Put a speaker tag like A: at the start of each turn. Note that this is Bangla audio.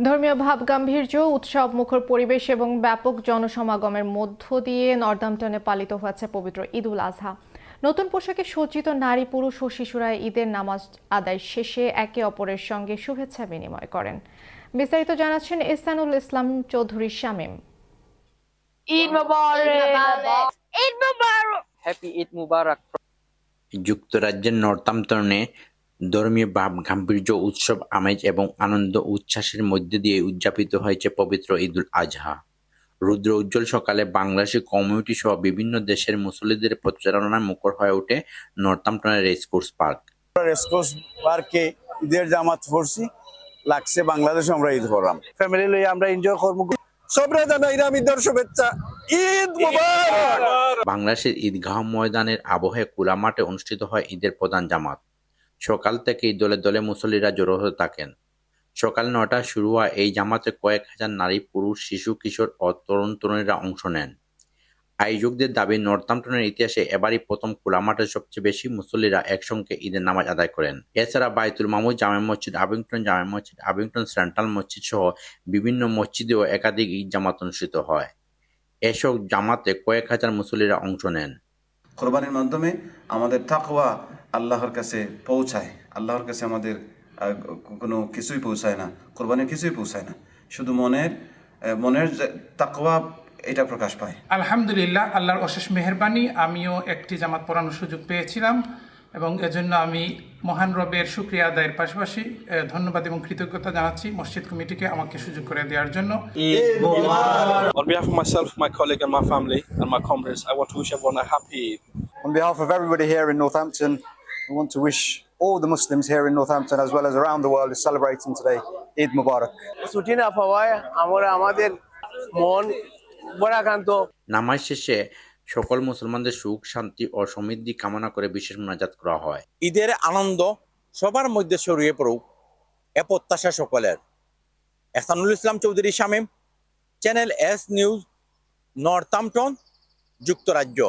A: ধর্মীয় ভাবগাম্ভীর্য, উৎসব মুখর পরিবেশ এবং ব্যাপক জনসমাগমের মধ্য দিয়ে নর্দাম্পটনে পালিত হয়েছে পবিত্র ঈদ উল আজহা। নতুন পোশাকে সজ্জিত নারী, পুরুষ ও শিশুরা ঈদের নামাজ আদায় শেষে একে অপরের সঙ্গে শুভেচ্ছা বিনিময় করেন। বিস্তারিত জানাচ্ছেন ইহসানুল ইসলাম চৌধুরী শামীম।
B: ঈদ মোবারক, ঈদ মোবারক, হ্যাপি ঈদ মুবারক।
C: যুক্তরাজ্যের নর্দাম্পটনে ধর্মীয় ভাব-গাম্ভীর্য, উৎসব আমেজ এবং আনন্দ উচ্ছ্বাসের মধ্য দিয়ে উদযাপিত হয়েছে পবিত্র ঈদ উল আজহা। রুদ্র উজ্জ্বল সকালে বাংলাদেশি কমিউনিটি সহ বিভিন্ন দেশের মুসল্লিদের প্রচারণায় মুখর হয়ে ওঠে নর্দাম্পটনের রেসকোর্স পার্ক।
D: রেসকোর্স পার্কে ঈদের জামাত পড়ছি, লাগছে বাংলাদেশে আমরা ঈদ করলাম, ফ্যামিলি লইয়া আমরা এনজয় করবো। সবরে জানাই ঈদের শুভেচ্ছা, ঈদ মুবারক।
C: বাংলাদেশের ঈদগাহ ময়দানের আবহে খোলা মাঠে অনুষ্ঠিত হয় ঈদের প্রধান জামাত। সকাল থেকেই দলে দলে মুসল্লিরা জড়ো হতে থাকেন। সকাল 9টায় শুরু হওয়া এই জামাতে কয়েক হাজার নারী, পুরুষ, শিশু, কিশোর ও তরুণ তরুণীরা অংশ নেন। আয়োজকদের দাবি, নর্দাম্পটনের ইতিহাসে এবারই প্রথম খোলা মাঠে সবচেয়ে বেশি মুসল্লিরা একসঙ্গে ঈদের নামাজ আদায় করেন। এছাড়া বাইতুল মামুর জামে মসজিদ, আবিংটন জামে মসজিদ, আবিংটন সেন্ট্রাল মসজিদ সহ বিভিন্ন মসজিদেও একাধিক ঈদ জামাত অনুষ্ঠিত হয়। এসব জামাতে কয়েক হাজার মুসল্লিরা অংশ নেন।
E: কোরবানির মাধ্যমে আমাদের তাকওয়া আল্লাহর কাছে পৌঁছায়। আল্লাহর কাছে আমাদের কোনো কিছুই পৌঁছায় না, কোরবানির কিছুই পৌঁছায় না, শুধু মনের তাকওয়া এটা প্রকাশ পায়।
F: আলহামদুলিল্লাহ, আল্লাহর অশেষ মেহেরবানি, আমিও একটি জামাত পড়ানোর সুযোগ পেয়েছিলাম এবং এজন্য আমি মহান রবের শুকরিয়া আদায়ের পাশাপাশি ধন্যবাদ এবং কৃতজ্ঞতা জানাচ্ছি মসজিদ কমিটিকে আমাকে সুযোগ করে দেওয়ার জন্য।
G: On behalf of myself, my colleague and my family and my comrades, I want to wish everyone a happy Eid.
D: On behalf of everybody here in Northampton, we want to wish all the Muslims here in Northampton as well as around the world is celebrating today, Eid Mubarak.
H: ছুটি না পাওয়ায় আমরা আমাদের মন বড়াকান্ত।
C: নামাজ শেষে সকল মুসলমানদের সুখ, শান্তি ও সমৃদ্ধি কামনা করে বিশেষ মোনাজাত করা হয়।
I: ঈদের আনন্দ সবার মধ্যে ছড়িয়ে পড়ুক, এ প্রত্যাশা সকলের। Ihsanul Islam Chowdhury Shamim, channel S news, Northampton, যুক্তরাজ্য।